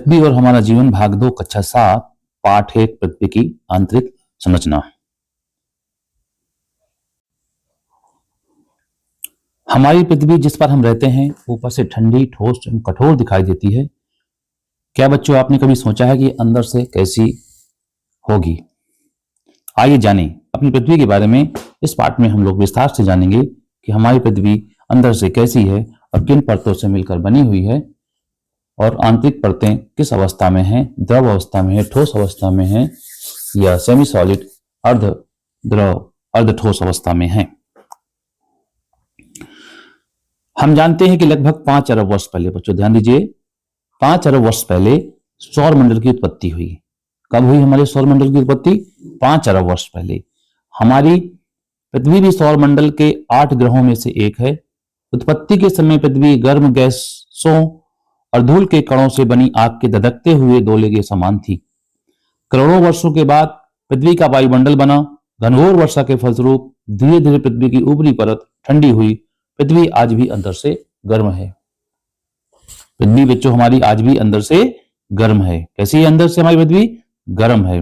पृथ्वी और हमारा जीवन भाग 2 कक्षा 7 पाठ 1 पृथ्वी की आंतरिक संरचना। हमारी पृथ्वी जिस पर हम रहते हैं ऊपर से ठंडी, ठोस एवं कठोर दिखाई देती है। क्या बच्चों आपने कभी सोचा है कि अंदर से कैसी होगी? आइए जानें अपनी पृथ्वी के बारे में। इस पाठ में हम लोग विस्तार से जानेंगे कि हमारी पृथ्वी अंदर से कैसी है और किन परतों से मिलकर बनी हुई है और आंतरिक परतें किस अवस्था में हैं, द्रव अवस्था में है, ठोस अवस्था में है या सेमी सॉलिड, अर्ध द्रव, अर्ध ठोस अवस्था में है। हम जानते हैं कि लगभग 5 अरब वर्ष पहले, बच्चों ध्यान दीजिए, 5 अरब वर्ष पहले सौर मंडल की उत्पत्ति हुई। कब हुई हमारे सौर मंडल की उत्पत्ति? 5 अरब वर्ष पहले। हमारी पृथ्वी भी सौर मंडल के 8 ग्रहों में से एक है। उत्पत्ति के समय पृथ्वी गर्म गैसों और धूल के कणों से बनी आग के धधकते हुए गोले के समान थी। करोड़ों वर्षों के बाद पृथ्वी का वायुमंडल बना। घनघोर वर्षा के फलस्वरूप धीरे धीरे पृथ्वी की ऊपरी परत ठंडी हुई। पृथ्वी आज भी अंदर से गर्म है। पृथ्वी बच्चों हमारी आज भी अंदर से गर्म है। कैसी है अंदर से हमारी पृथ्वी? गर्म है।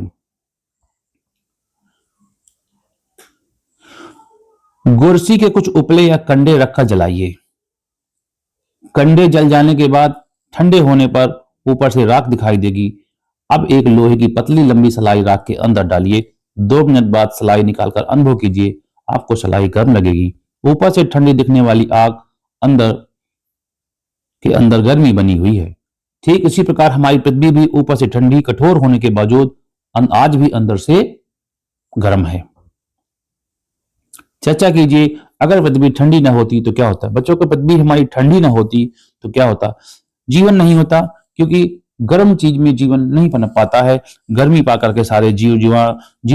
गोरसी के कुछ उपले या कंडे रखकर जलाइए। कंडे जल जाने के बाद ठंडे होने पर ऊपर से राख दिखाई देगी। अब एक लोहे की पतली लंबी सलाई राख के अंदर डालिए। 2 मिनट बाद सलाई निकालकर अनुभव कीजिए, आपको सलाई गर्म लगेगी। ऊपर से ठंडी दिखने वाली आग अंदर के अंदर गर्मी बनी हुई है। ठीक इसी प्रकार हमारी पृथ्वी भी ऊपर से ठंडी, कठोर होने के बावजूद आज भी अंदर से गर्म है। चर्चा कीजिए, अगर पृथ्वी ठंडी ना होती तो क्या होता? बच्चों को पृथ्वी हमारी ठंडी ना होती तो क्या होता? जीवन नहीं होता, क्योंकि गर्म चीज में जीवन नहीं पनप पाता है। गर्मी पाकर के सारे जीव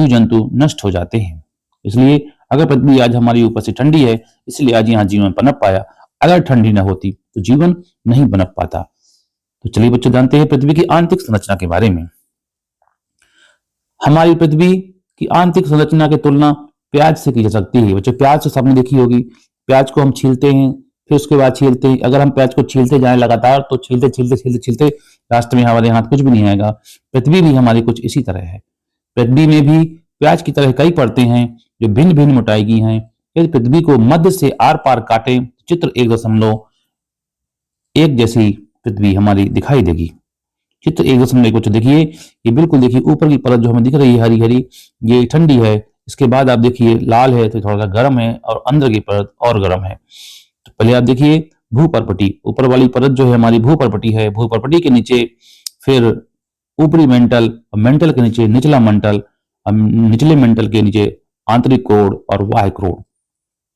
जंतु नष्ट हो जाते हैं। इसलिए अगर पृथ्वी आज हमारी ऊपर से ठंडी है, इसलिए आज यहाँ जीवन पनप पाया। अगर ठंडी ना होती तो जीवन नहीं पनप पाता। तो चलिए बच्चों जानते हैं पृथ्वी की आंतरिक संरचना के बारे में। हमारी पृथ्वी की आंतरिक संरचना की तुलना प्याज से की जा सकती है। बच्चों प्याज तो सबने देखी होगी। प्याज को हम छीलते हैं, फिर उसके बाद छीलते हैं। अगर हम प्याज को छीलते जाएं लगातार तो छीलते छीलते छीलते छीलते लास्ट में हमारे हाथ कुछ भी नहीं आएगा। पृथ्वी भी हमारी कुछ इसी तरह है। पृथ्वी में भी प्याज की तरह कई परतें हैं जो भिन्न भिन्न मोटाई की हैं। यदि पृथ्वी को मध्य से आर पार काटे, चित्र 1.1 जैसी पृथ्वी हमारी दिखाई देगी। चित्र 1.1 बच्चों देखिए, ये बिल्कुल देखिए ऊपर की परत जो हमें दिख रही है हरी हरी, ये ठंडी है। इसके बाद आप देखिए लाल है तो थोड़ा सा गर्म है और अंदर की परत और गर्म है। तो पहले आप देखिए भूपर्पटी, ऊपर वाली परत जो है हमारी भूपर्पटी है। भूपर्पटी के नीचे फिर ऊपरी मेंटल, मेंटल के नीचे निचला मंडल, निचले मेंटल के नीचे आंतरिक क्रोड और बाह्य क्रोड।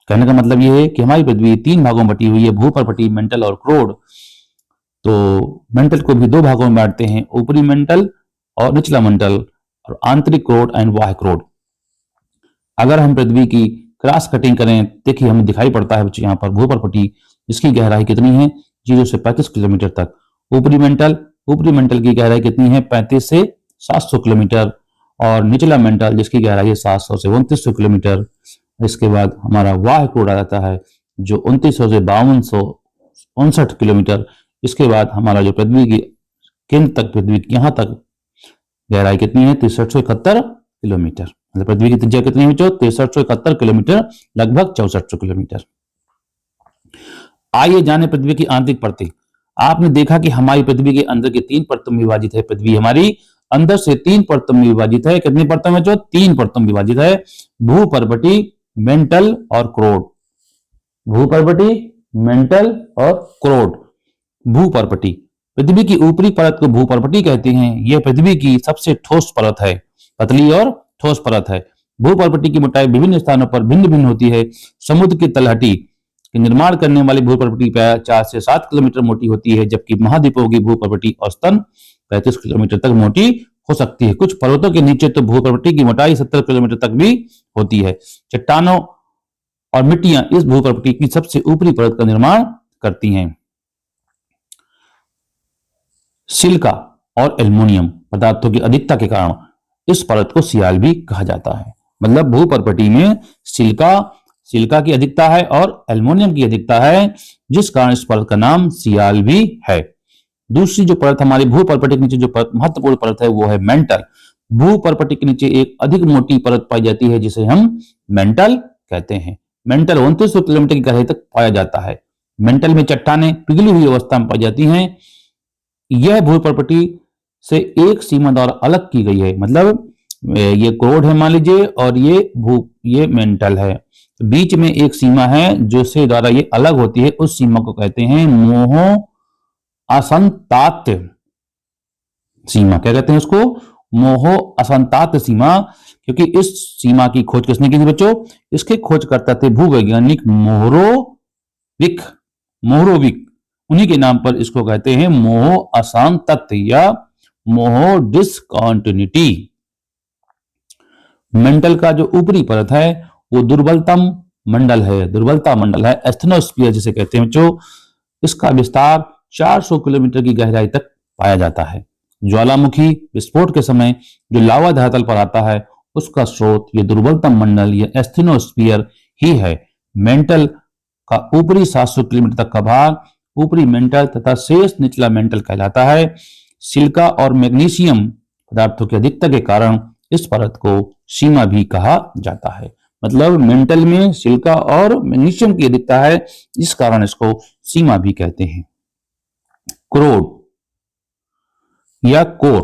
कहने का मतलब यह है कि हमारी पृथ्वी 3 भागों में बटी हुई है, भूपर्पटी, मेंटल और क्रोड। तो मेंटल को भी 2 भागों में बांटते हैं, ऊपरी मेंटल और निचला मंडल, और आंतरिक क्रोड एंड बाह्य क्रोड। अगर हम पृथ्वी की क्रॉस कटिंग करें, देखिए हमें दिखाई पड़ता है बच्चों यहाँ पर भूपर्पटी, इसकी गहराई कितनी है? 0 से 35 किलोमीटर तक। ऊपरी मेंटल की गहराई कितनी है? 35 से 700 किलोमीटर। और निचला मेंटल जिसकी गहराई है 700 से 2900 किलोमीटर। इसके बाद हमारा बाह्य क्रोड आ जाता है जो 2900 से 5259 किलोमीटर। इसके बाद हमारा जो पृथ्वी की केंद्र तक, पृथ्वी की यहाँ तक गहराई कितनी है? 6371 किलोमीटर। मतलब पृथ्वी की त्रिज्या कितनी है बच्चों? 6371 किलोमीटर, लगभग 6400 किलोमीटर। आइए जाने पृथ्वी की आंतरिक परतें। आपने देखा कि हमारी पृथ्वी के अंदर की 3 परतों में विभाजित है। पृथ्वी हमारी अंदर से 3 परतों में विभाजित है। कितनी परतों में बच्चों? 3 परतों में विभाजित है, भूपर्पटी, मेंटल और क्रोड। भूपर्पटी, मेंटल और क्रोड। भूपर्पटी, पृथ्वी की ऊपरी परत को भूपर्पटी कहते हैं। यह पृथ्वी की सबसे ठोस परत है, पतली और ठोस परत है। भूपर्पटी की मोटाई विभिन्न स्थानों पर भिन्न भिन्न होती है। समुद्र की तलहटी के निर्माण करने वाली भूपर्पटी 4 से 7 किलोमीटर मोटी होती है, जबकि महाद्वीपों की भूपर्पटी औसतन 35 किलोमीटर तक मोटी हो सकती है। कुछ पर्वतों के नीचे तो भूपर्पटी की मोटाई 70 किलोमीटर तक भी होती है। चट्टानों और मिट्टियां इस भूपर्पटी की सबसे ऊपरी परत का निर्माण करती हैं। सिलिका और एल्युमिनियम पदार्थों की अधिकता के कारण इस परत को सियाल भी कहा जाता है। मतलब भूपर्पटी में सिलिका की अधिकता है और एल्युमिनियम की अधिकता है, जिस कारण इस परत का नाम सियाल भी है। दूसरी जो परत हमारी भूपर्पटी के नीचे जो महत्वपूर्ण परत है वो है मेंटल। भूपर्पटी के नीचे एक अधिक मोटी परत पाई जाती है जिसे हम मेंटल कहते हैं। मेंटल 2900 किलोमीटर की गहराई तक पाया जाता है। मेंटल में चट्टानें पिघली हुई अवस्था में पाई जाती हैं। यह भूपर्पटी से एक सीमा द्वारा अलग की गई है, मतलब ये कोड है मान लीजिए और ये मेंटल है, बीच में एक सीमा है जो से द्वारा ये अलग होती है, उस सीमा को कहते हैं मोहो असंतात्य सीमा। क्या कहते हैं उसको? मोहो असंतात्य सीमा। क्योंकि इस सीमा की खोज किसने की थी बच्चों? इसके खोजकर्ता थे भूवैज्ञानिक मोहरोविक। मोहरोविक उन्हीं के नाम पर इसको कहते हैं मोहो असंतत्य या मोहो डिसकॉन्टिन्यूटी। मेंटल का जो ऊपरी परत है वो दुर्बलतम मंडल है, दुर्बलता मंडल है, एस्थेनोस्फीयर जिसे कहते हैं बच्चों। इसका विस्तार 400 किलोमीटर की गहराई तक पाया जाता है। ज्वालामुखी विस्फोट के समय जो लावा धरातल पर आता है उसका स्रोत ये दुर्बलतम मंडल या एस्थेनोस्फीयर ही है। मेंटल का ऊपरी 700 किलोमीटर तक का भाग ऊपरी मेंटल तथा शेष निचला मेंटल कहलाता है। सिलिका और मैग्नीशियम पदार्थों की अधिकता के कारण इस परत को सीमा भी कहा जाता है। मतलब मेंटल में सिलिका और मैग्नीशियम की अधिकता है, इस कारण इसको सीमा भी कहते हैं। क्रोड या कोर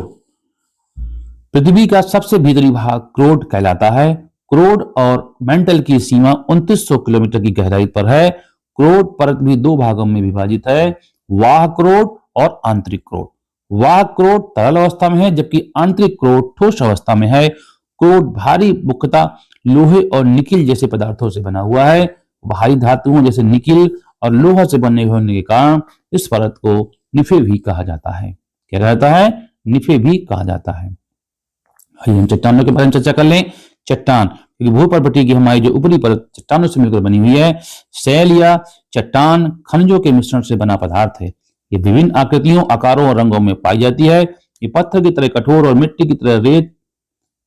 पृथ्वी का सबसे भीतरी भाग क्रोड कहलाता है। क्रोड और मेंटल की सीमा 2900 किलोमीटर की गहराई पर है। क्रोड परत भी दो भागों में विभाजित है, वाह क्रोड और आंतरिक क्रोड। वाह क्रोड तरल अवस्था में है जबकि आंतरिक क्रोड ठोस अवस्था में है। क्रोड भारी मुख्यतः लोहे और निकिल जैसे पदार्थों से बना हुआ है। भारी धातुओं जैसे निकिल और लोहा से बने होने के कारण इस परत को निफे भी कहा जाता है। क्या कहता है? निफे भी कहा जाता है। आइए हम चट्टानों के बारे में चर्चा कर लें। चट्टान, क्योंकि भूपर्पटी की हमारी जो ऊपरी परत चट्टानों से मिलकर बनी हुई है। शैल या चट्टान खनिजों के मिश्रण से बना पदार्थ है। ये विभिन्न आकृतियों, आकारों और रंगों में पाई जाती है। ये पत्थर की तरह कठोर और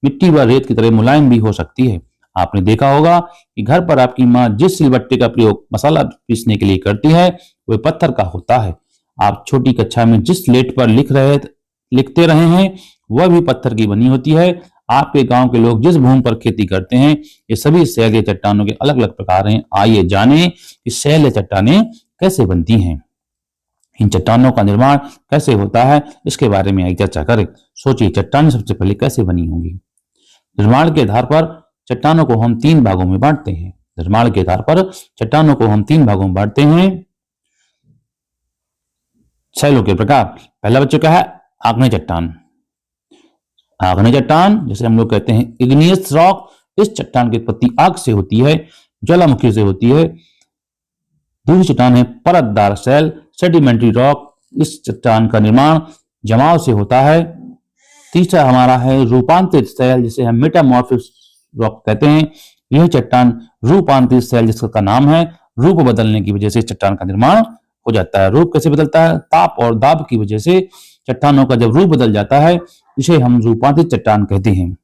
मिट्टी व रेत की तरह मुलायम भी हो सकती है। आपने देखा होगा कि घर पर आपकी माँ जिस सिलबट्टे का प्रयोग मसाला पीसने के लिए करती है वह पत्थर का होता है। आप छोटी कक्षा में जिस स्लेट पर लिखते रहे हैं वह भी पत्थर की बनी होती है। आपके गांव के लोग जिस भूमि पर खेती करते हैं ये सभी शैल या चट्टानों के अलग अलग प्रकार हैं। आइए जानें कि शैल या चट्टानें कैसे बनती हैं, इन चट्टानों का निर्माण कैसे होता है, इसके बारे में एक चर्चा करें। सोचिए चट्टानें सबसे पहले कैसे बनी होंगी। निर्माण के आधार पर चट्टानों को हम तीन भागों में बांटते हैं। निर्माण के आधार पर चट्टानों को हम तीन भागों में बांटते हैं। शैलों के प्रकार, पहला बच्चों क्या है? आग्नेय चट्टान। आग्नेय चट्टान जिसे हम लोग कहते हैं इग्नियस रॉक। इस चट्टान की उत्पत्ति आग से होती है, ज्वालामुखी से होती है। दूसरी चट्टान है परतदार शैल, सेडिमेंट्री रॉक। इस चट्टान का निर्माण जमाव से होता है। तीसरा हमारा है रूपांतरित शैल जिसे हम मेटामॉर्फिक रॉक कहते हैं। यह चट्टान रूपांतरित शैल जिसका नाम है, रूप बदलने की वजह से चट्टान का निर्माण हो जाता है। रूप कैसे बदलता है? ताप और दाब की वजह से चट्टानों का जब रूप बदल जाता है इसे हम रूपांतरित चट्टान कहते हैं।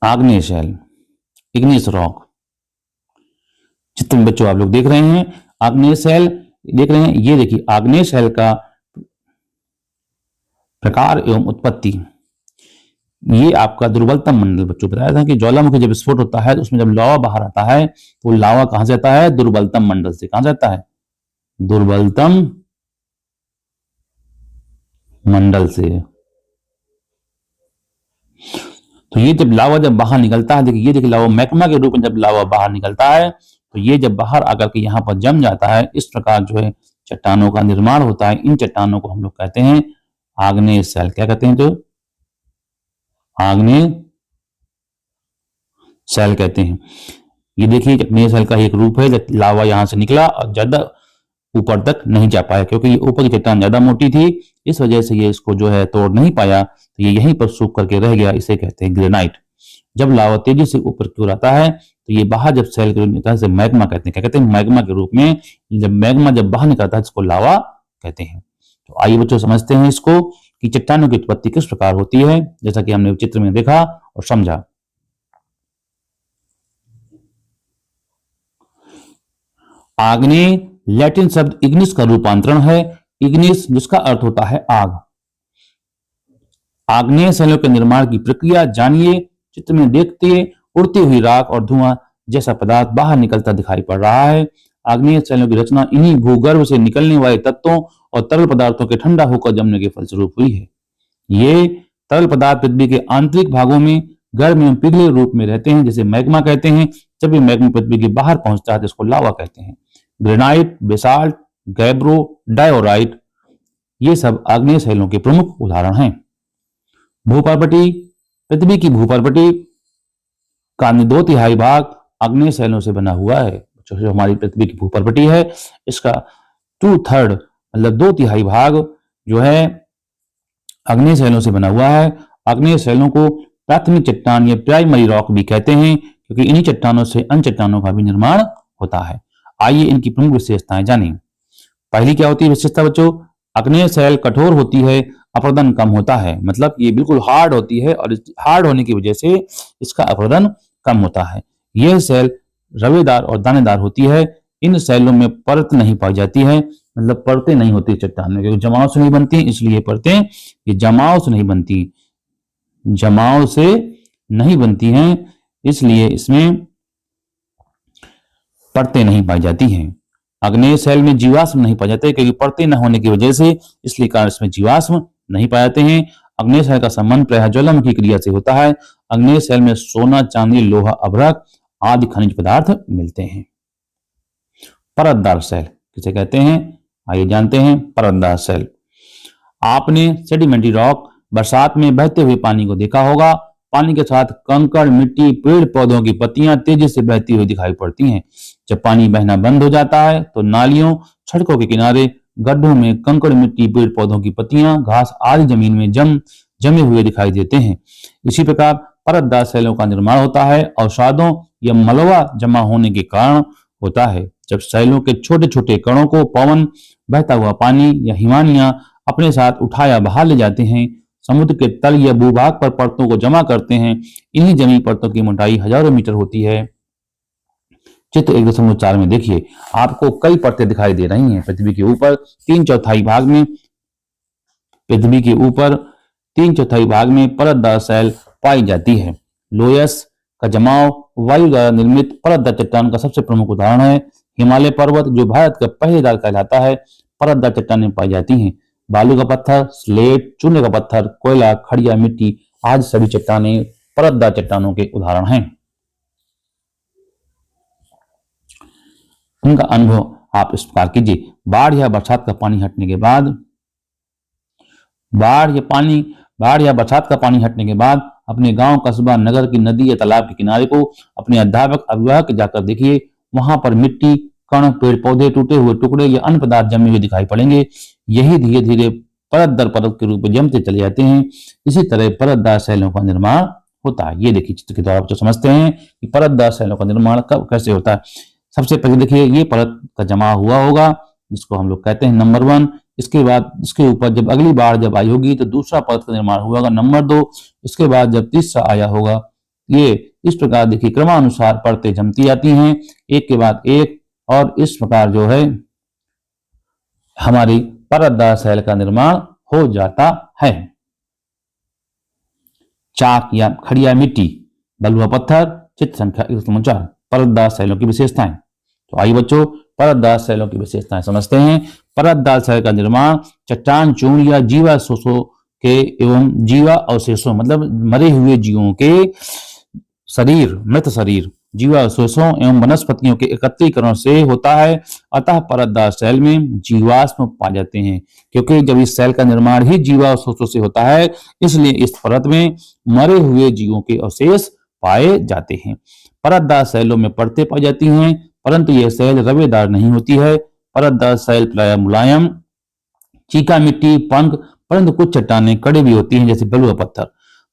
आग्नेय शैल, इग्नियस रॉक, चित्र में बच्चों आप लोग देख रहे हैं आग्नेय शैल देख रहे हैं। ये देखिए आग्नेय शैल का प्रकार एवं उत्पत्ति। ये आपका दुर्बलतम मंडल बच्चों बताया था कि ज्वालामुखी जब विस्फोट होता है तो उसमें जब लावा बाहर आता है तो लावा कहां से आता है? दुर्बलतम मंडल से। कहां से आता है? दुर्बलतम मंडल से। तो ये जब लावा जब बाहर निकलता है, देखिए ये देखिए लावा मैग्मा के रूप में जब लावा बाहर निकलता है तो ये जब बाहर आकर के यहाँ पर जम जाता है, इस प्रकार जो है चट्टानों का निर्माण होता है। इन चट्टानों को हम लोग कहते हैं आग्नेय शैल। क्या कहते हैं? तो आग्नेय शैल कहते हैं। ये देखिए आग्नेय शैल का एक रूप है जब लावा यहां से निकला और ज्यादा ऊपर तक नहीं जा पाया क्योंकि ये ऊपर की चट्टान ज्यादा मोटी थी, इस वजह से ये इसको जो है तोड़ नहीं पाया, तो ये यहीं पर सूख करके रह गया। इसे कहते हैं ग्रेनाइट। जब लावा तेजी से ऊपर की ओर आता है तो ये बाहर जब शैल के रूप में निकलता है इसे मैग्मा कहते हैं। क्या कहते हैं? मैग्मा के रूप में। जब मैग्मा जब बाहर निकलता है इसको लावा कहते हैं। तो आइए बच्चों समझते हैं इसको कि चट्टानों की उत्पत्ति किस प्रकार होती है, जैसा कि हमने चित्र में देखा और समझा। आग्नेय लैटिन शब्द इग्निस का रूपांतरण है इग्निस, जिसका अर्थ होता है आग। आग्नेय शैलों के निर्माण की प्रक्रिया जानिए। चित्र में देखते उड़ती हुई राख और धुआं जैसा पदार्थ बाहर निकलता दिखाई पड़ रहा है। आग्नेय शैलों की रचना इन्हीं भूगर्भ से निकलने वाले तत्वों और तरल पदार्थों के ठंडा होकर जमने के फलस्वरूप हुई है। ये तरल पदार्थ पृथ्वी के आंतरिक भागों में गर्म एवं पिघले रूप में रहते हैं, जिसे मैग्मा कहते हैं। जब ये मैग्मा पृथ्वी के बाहर पहुंचता है तो इसको लावा कहते हैं। ग्रेनाइट, बेसाल्ट, गैब्रो, डायोराइट, ये सब आग्नेय शैलों के प्रमुख उदाहरण हैं। भूपर्पटी, पृथ्वी की भूपर्पटी का 2/3 भाग आग्नेय शैलों से बना हुआ है। जो हमारी पृथ्वी की भूपर्पटी है, इसका 2/3 मतलब 2/3 भाग जो है आग्नेय शैलों से बना हुआ है। आग्नेय शैलों को प्राथमिक चट्टान या प्राइमरी रॉक भी कहते हैं, क्योंकि इन्हीं चट्टानों से अन्य चट्टानों का भी निर्माण होता है। आइए इनकी प्रमुख विशेषताएं जानें। पहली क्या होती है विशेषता बच्चों? आग्नेय शैल कठोर होती है, अपरदन कम होता है। मतलब ये बिल्कुल हार्ड होती है और हार्ड होने की वजह से इसका अपरदन कम होता है। यह शैल रवेदार और दानेदार होती है। इन शैलों में परत नहीं पाई जाती है, मतलब परतें नहीं होती चट्टान में, क्योंकि जमाव से नहीं बनती, इसलिए परतें ये जमाव से नहीं बनती, जमाव से नहीं बनती हैं, इसलिए इसमें परतें नहीं पाई जाती हैं। आग्नेय शैल में जीवाश्म नहीं पाए जाते, क्योंकि परतें न होने की वजह से, इसलिए कारण इसमें जीवाश्म नहीं पाए जाते हैं। आग्नेय शैल का संबंध प्रायः ज्वालामुखी क्रिया से होता है। आग्नेय शैल में सोना, चांदी, लोहा, अभ्रक आदि खनिज पदार्थ मिलते हैं। परतदार शैल किसे कहते हैं? आइए जानते हैं। परतदार शैल, आपने सेडिमेंट्री रॉक, बरसात में बहते हुए पानी को देखा होगा। पानी के साथ कंकड़, मिट्टी, पेड़ पौधों की पत्तियां तेजी से बहती हुई दिखाई पड़ती हैं। जब पानी बहना बंद हो जाता है तो नालियों, सड़कों के किनारे, गड्ढों में कंकड़, मिट्टी, पेड़ पौधों की पत्तियां, घास आदि जमीन में जमे हुए दिखाई देते हैं। इसी प्रकार परतदार शैलों का निर्माण होता है अवसादों या मलबा जमा होने के कारण होता है। जब शैलों के छोटे छोटे कणों को पवन, बहता हुआ पानी या हिमानियां अपने साथ उठा या बाहर ले जाते हैं, समुद्र के तल या भूभाग पर परतों को जमा करते हैं। इन्हीं जमी परतों की मोटाई हजारों मीटर होती है। चित्र 1.4 में देखिए, आपको कई परतें दिखाई दे रही हैं। पृथ्वी के ऊपर 3/4 भाग में, पृथ्वी के ऊपर 3/4 भाग में परतदार शैल पाई जाती है। लोयस का जमाव वायु द्वारा निर्मित परतदार चट्टान का सबसे प्रमुख उदाहरण है। हिमालय पर्वत, जो भारत का पहरेदार कहलाता है, परतदार चट्टानें पाई जाती हैं। बालू का पत्थर, स्लेट, चूने का पत्थर, कोयला, खड़िया मिट्टी आदि सभी चट्टानें परतदार चट्टानों के उदाहरण हैं। उनका अनुभव आप इस प्रकार कीजिए। बाढ़ या बरसात का पानी हटने के बाद, बाढ़ या बरसात का पानी हटने के बाद अपने गांव, कस्बा, नगर की नदी या तालाब के किनारे को अपने अध्यापक, अभिभावक जाकर देखिए। वहां पर मिट्टी, कण, पेड़ पौधे, टूटे हुए टुकड़े या अन्य पदार्थ जमे हुए दिखाई पड़ेंगे। यही धीरे धीरे परत दर परत के रूप में जमते चले जाते हैं। इसी तरह परतदार शैलों का निर्माण होता है। ये देखिए चित्र के द्वारा बच्चे समझते हैं कि परतदार शैलों का निर्माण कब कैसे होता है। सबसे पहले देखिए, ये परत का जमा हुआ होगा, जिसको हम लोग कहते हैं नंबर 1। इसके बाद इसके ऊपर जब अगली बार जब आई होगी तो दूसरा परत का निर्माण हुआ होगा, नंबर 2। इसके बाद जब तीसरा आया होगा, ये इस प्रकार देखिए क्रमानुसार परतें जमती जाती हैं, एक के बाद एक, और इस प्रकार जो है हमारी परतदार शैल का निर्माण हो जाता है। चाक या खड़िया मिट्टी, बलुआ पत्थर, चित्र संख्या 1.4 परतदार शैलों की विशेषताएं। तो आइए बच्चों परतदार शैलों की विशेषताएं समझते हैं। परतदार शैल का निर्माण चट्टान, चूर्ण या जीवावशेषों के एवं जीवा अवशेषों मतलब मरे हुए जीवों के शरीर, मृत शरीर, जीवावशेषों एवं वनस्पतियों के एकत्रीकरण से होता है। अतः परतदार शैल में जीवाश्म पाए जाते हैं। क्योंकि जब इस शैल का निर्माण ही जीवावशेषों से होता है, इसलिए इस परत में मरे हुए जीवों के अवशेष पाए जाते हैं। परतदार शैलों में परतें पाई जाती हैं, परंतु यह शैल रवेदार नहीं होती है। परतदार शैल प्रायः मुलायम, चीका मिट्टी, पंख, परंतु कुछ चट्टानें कड़ी भी होती हैं, जैसे बलुआ पत्थर।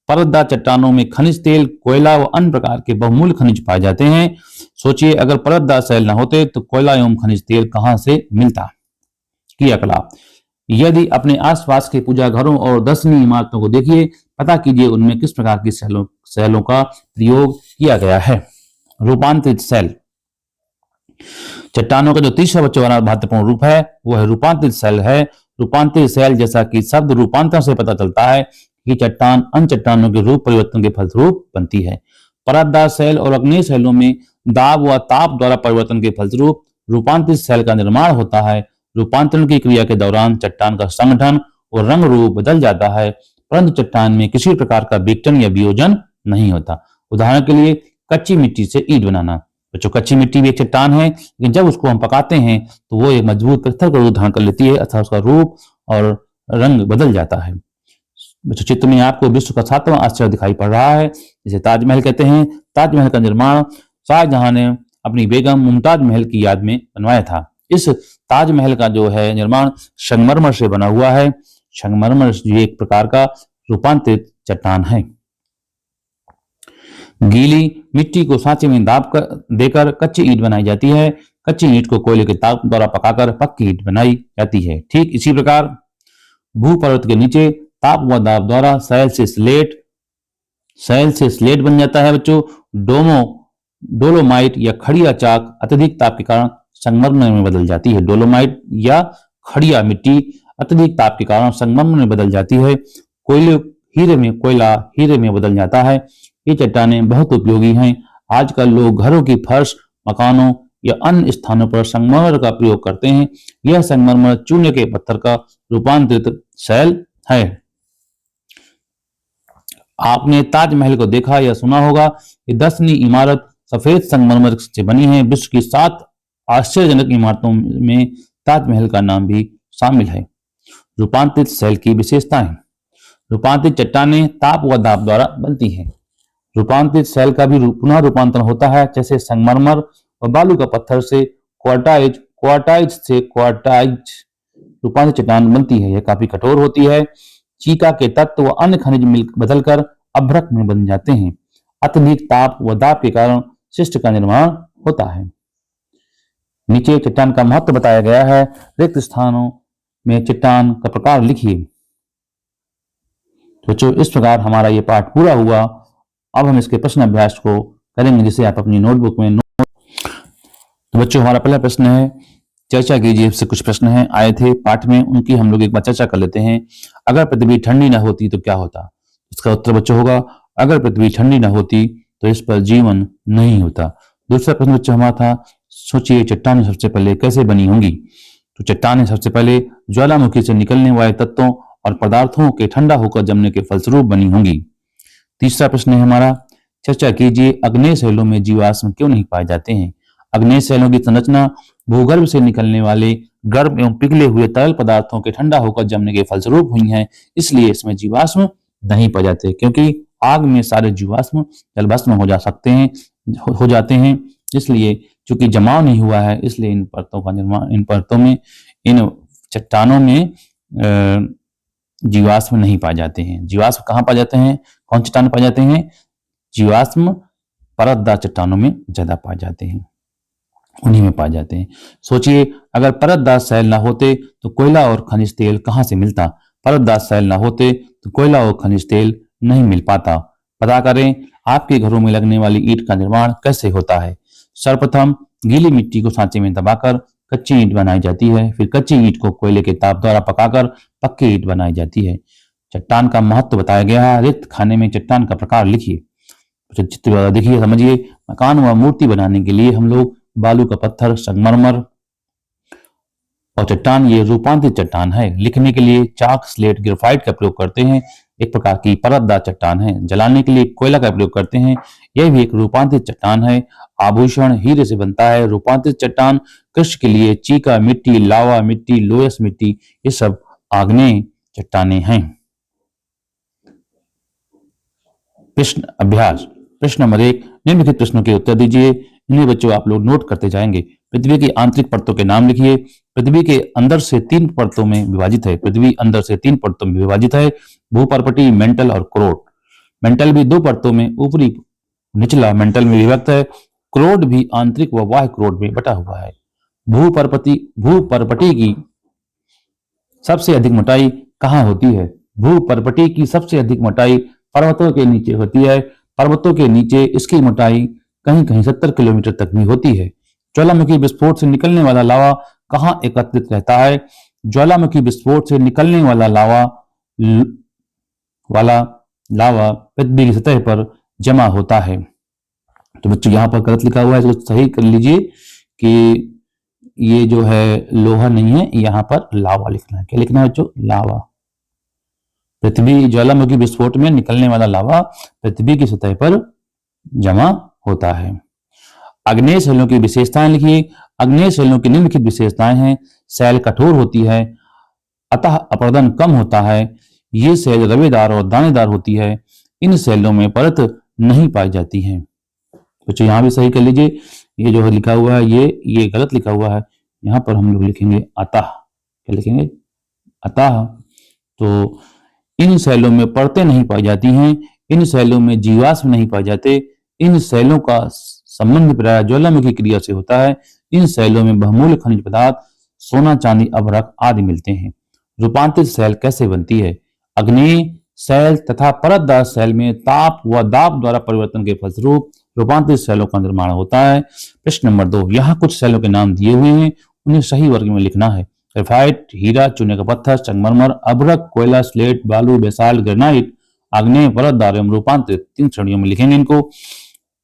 परतदार चट्टानों में खनिज तेल, कोयला व अन्य प्रकार के बहुमूल्य खनिज पाए जाते हैं। सोचिए, अगर परतदार शैल न होते तो कोयला एवं खनिज तेल कहां से मिलता। क्रियाकलाप, यदि अपने आसपास के पूजा घरों और दर्शनीय इमारतों को देखिए, पता कीजिए उनमें किस प्रकार की शैलों का प्रयोग किया गया है। रूपांतरित शैल, चट्टानों का जो तीसरा बच्चों वाला महत्वपूर्ण रूप है वो है रूपांतरित शैल है। रूपांतरित शैल, जैसा कि शब्द रूपांतर से पता चलता है कि चट्टान अन्य चट्टानों के रूप परिवर्तन के फलस्वरूप बनती है। परतदार शैल और अग्नेय शैलों में दाब व ताप द्वारा परिवर्तन के फलस्वरूप रूपांतरित शैल का निर्माण होता है। रूपांतरण की क्रिया के दौरान चट्टान का संगठन और रंग रूप बदल जाता है, परंतु चट्टान में किसी प्रकार का विघटन या वियोजन नहीं होता। उदाहरण के लिए कच्ची मिट्टी से ईंट बनाना। बच्चों, कच्ची मिट्टी भी एक चट्टान है, लेकिन जब उसको हम पकाते हैं तो वो एक मजबूत पत्थर का रूप धारण कर लेती है अर्थात उसका रूप और रंग बदल जाता है। बच्चों, चित्र में आपको विश्व का 7वां आश्चर्य दिखाई पड़ रहा है, जिसे ताजमहल कहते हैं। ताजमहल का निर्माण शाहजहां ने अपनी बेगम मुमताज महल की याद में बनवाया था। इस ताजमहल का जो है निर्माण संगमरमर से बना हुआ है। संगमरमर एक प्रकार का रूपांतरित चट्टान है। गीली मिट्टी को सांचे में दाब कर देकर कच्ची ईंट बनाई जाती है। कच्ची ईंट को कोयले के ताप द्वारा पकाकर पक्की ईंट बनाई जाती है। ठीक इसी प्रकार भूपर्वत के नीचे ताप व दाब द्वारा सैल से स्लेट बन जाता है। बच्चों, डोलोमाइट या खड़िया चाक अत्यधिक ताप के कारण संगमरमर में बदल जाती है। डोलोमाइट या खड़िया मिट्टी अत्यधिक ताप के कारण संगमरमर में बदल जाती है। कोयला हीरे में बदल जाता है। ये चट्टानें बहुत उपयोगी हैं। आजकल लोग घरों की फर्श, मकानों या अन्य स्थानों पर संगमरमर का प्रयोग करते हैं। यह संगमरमर चूने के पत्थर का रूपांतरित शैल है। आपने ताजमहल को देखा या सुना होगा। ये 10वीं इमारत सफेद संगमरमर से बनी है। विश्व की 7 आश्चर्यजनक इमारतों में ताजमहल का नाम भी शामिल है। रूपांतरित शैल की विशेषताएं। रूपांतरित चट्टानें ताप व दाब द्वारा बनती हैं। रूपांतरित शैल का भी पुनः रूपांतरण होता है, जैसे संगमरमर और बालू का पत्थर से क्वार्टाइज से क्वार्टाइज रूपांतरित चट्टान बनती है। यह काफी कठोर होती है। चीका के तत्व व अन्य खनिज मिल बदलकर अभ्रक में बन जाते हैं। अत्यधिक ताप व दाब के कारण शिस्ट का निर्माण होता है। नीचे चट्टान का महत्व बताया गया है। रिक्त स्थानों में चट्टान का प्रकार लिखिए। तो बच्चों, इस प्रकार हमारा ये पाठ पूरा हुआ। अब हम इसके प्रश्न अभ्यास को करेंगे, जिसे आप अपनी नोटबुक में तो बच्चों, हमारा पहला प्रश्न है, चर्चा कीजिए। इससे कुछ प्रश्न हैं आए थे पाठ में, उनकी हम लोग एक बार चर्चा कर लेते हैं। अगर पृथ्वी ठंडी न होती तो क्या होता? इसका उत्तर बच्चों होगा, अगर पृथ्वी ठंडी न होती तो इस पर जीवन नहीं होता। दूसरा प्रश्न बच्चों हमारा था, सोचिए चट्टानें सबसे पहले कैसे बनी होंगी? तो चट्टानें सबसे पहले ज्वालामुखी से निकलने वाले तत्वों और पदार्थों के ठंडा होकर जमने के फलस्वरूप बनी होंगी। तीसरा प्रश्न है हमारा, चर्चा कीजिए अग्नेय शैलों में जीवाश्म क्यों नहीं पाए जाते हैं? अग्नेय शैलों की संरचना भूगर्भ से निकलने वाले गर्म एवं पिघले हुए तरल पदार्थों के ठंडा होकर जमने के फलस्वरूप हुई हैं, इसलिए इसमें जीवाश्म नहीं पाए जाते, क्योंकि आग में सारे जीवाश्म जलभस्म हो जाते हैं। इसलिए चूंकि जमाव नहीं हुआ है, इसलिए इन चट्टानों में जीवाश्म नहीं पाए जाते हैं। जीवाश्म कहाँ पाए जाते हैं? कौन चट्टान पाए जाते हैं? जीवाश्म परतदार चट्टानों में ज्यादा पाए जाते हैं, उन्हीं में पाए जाते हैं। सोचिए, अगर परतदार शैल ना होते तो कोयला और खनिज तेल कहाँ से मिलता? परतदार शैल ना होते तो कोयला और खनिज तेल नहीं मिल पाता। पता करें, आपके घरों में लगने वाली ईंट का निर्माण कैसे होता है? सर्वप्रथम गीली मिट्टी को सांचे में दबाकर कच्ची ईंट बनाई जाती है। फिर कच्ची ईंट को कोयले के ताप द्वारा पकाकर पक्की ईंट बनाई जाती है। चट्टान का महत्व बताया गया है। रिक्त खाने में चट्टान का प्रकार लिखिए। चित्र देखिए, समझिए। मकान व मूर्ति बनाने के लिए हम लोग बालू का पत्थर, संगमरमर और चट्टान, ये रूपांतरित चट्टान है। लिखने के लिए चाक, स्लेट, ग्रेफाइट का प्रयोग करते हैं, एक प्रकार की परतदार चट्टान है। जलाने के लिए कोयला का प्रयोग करते हैं, यह भी एक रूपांतरित चट्टान है। आभूषण हीरे से बनता है। रूपांतरित चट्टान कृषि के लिए चीका मिट्टी, लावा मिट्टी, लोयस मिट्टी, ये सब आग्नेय चट्टानें हैं। प्रश्न अभ्यास। प्रश्न नंबर 1, निम्नलिखित प्रश्नों के उत्तर दीजिए। इन्हें बच्चों आप लोग नोट करते जाएंगे। पृथ्वी की आंतरिक परतों के नाम लिखिए। पृथ्वी के अंदर से 3 परतों में विभाजित है। पृथ्वी अंदर से 3 परतों में विभाजित है, भूपर्पटी, मेंटल और क्रोड। मेंटल भी 2 परतों में, ऊपरी निचला मेंटल में विभक्त है। क्रोड भी आंतरिक व बाह्य क्रोड में बटा हुआ है। भूपर्पटी की सबसे अधिक मोटाई कहाँ होती है? भूपर्पटी की सबसे अधिक मोटाई पर्वतों के नीचे होती है। पर्वतों के नीचे इसकी मोटाई कहीं कहीं 70 किलोमीटर तक भी होती है। ज्वालामुखी विस्फोट से निकलने वाला लावा कहाँ एकत्रित रहता है? ज्वालामुखी विस्फोट से निकलने वाला लावा पृथ्वी की सतह पर जमा होता है। तो बच्चों यहाँ पर गलत लिखा हुआ है, इसको सही कर लीजिए कि ये जो है लोहा नहीं है, यहाँ पर लावा लिखना है। क्या लिखना है बच्चों? लावा। पृथ्वी ज्वालामुखी विस्फोट में निकलने वाला लावा पृथ्वी की सतह पर जमा होता है। आग्नेय शैलों की विशेषताएं लिखिए। आग्नेय शैलों की निम्नलिखित विशेषताएं हैं। शैल कठोर होती है, अतः अपरदन कम होता है। ये शैल रवेदार और दानेदार होती है। इन शैलों में परत नहीं पाई जाती है। बच्चों यहाँ भी सही कर लीजिए, ये जो लिखा हुआ है ये गलत लिखा हुआ है। यहाँ पर हम लोग लिखेंगे अतः। क्या लिखेंगे? अतः। तो इन शैलों में परतें नहीं पाई जाती हैं, इन शैलों में जीवाश्म नहीं पाए जाते, इन शैलों का संबंध प्राय ज्वालामुखी क्रिया से होता है। इन शैलों में बहुमूल्य खनिज पदार्थ, सोना, चांदी, अभ्रक आदि मिलते हैं। रूपांतरित शैल कैसे बनती है? अग्नेय शैल तथा परतदार शैल में ताप व दाब द्वारा परिवर्तन के फलस्वरूप रूपांतरित शैलों का निर्माण होता है। प्रश्न नंबर 2, यहाँ कुछ शैलों के नाम दिए हुए हैं, उन्हें सही वर्ग में लिखना है। ग्रेफाइट, हीरा, चूने का पत्थर, संगमरमर, अभ्रक, कोयला, स्लेट, बालू, बेसाल्ट, ग्रेनाइट, आग्नेय, परतदार एवं रूपांतरित 3 श्रेणियों में लिखेंगे इनको।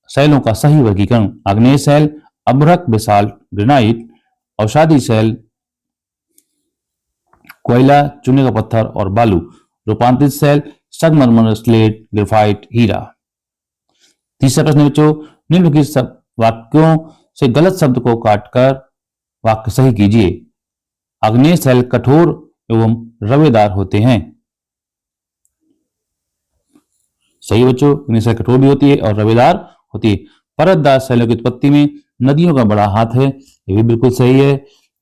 शैलों का सही वर्गीकरण: आग्नेय शैल, अभ्रक, बेसाल्ट, ग्रेनाइट, अवसादी शैल, कोयला, चूने का पत्थर और बालू। रूपांतरित शैल: संगमरमर, स्लेट, ग्रेफाइट, हीरा। तीसरा प्रश्न बच्चों, निम्नलिखित वाक्यों से गलत शब्द को काटकर वाक्य सही कीजिए। आग्नेय शैल कठोर एवं रवेदार होते हैं। सही बच्चों, आग्नेय शैल कठोर भी होती है और रवेदार होती है। परतदार शैलों की उत्पत्ति में नदियों का बड़ा हाथ है, ये भी बिल्कुल सही है।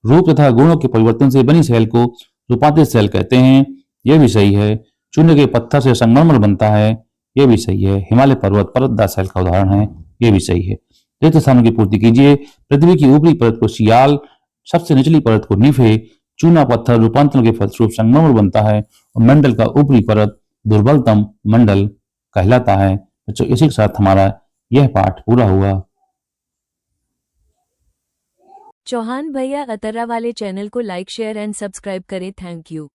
रूप तथा गुणों के परिवर्तन से बनी शैल को रूपांतरित शैल कहते हैं, यह भी सही है। चूने के पत्थर से संगमरमर बनता है, यह भी सही है। हिमालय पर्वत परतदार शैल का उदाहरण है, यह भी सही है। रिक्त स्थानों की पूर्ति कीजिए। पृथ्वी की ऊपरी परत को सियाल, सबसे निचली परत को निफे। चूना पत्थर रूपांतरण के फलस्वरूप संगमरमर बनता है और मंडल का ऊपरी परत दुर्बलतम मंडल कहलाता है। बच्चों इसी के साथ हमारा यह पाठ पूरा हुआ। चौहान भैया अतर्रा वाले चैनल को लाइक, शेयर एंड सब्सक्राइब करें। Thank you.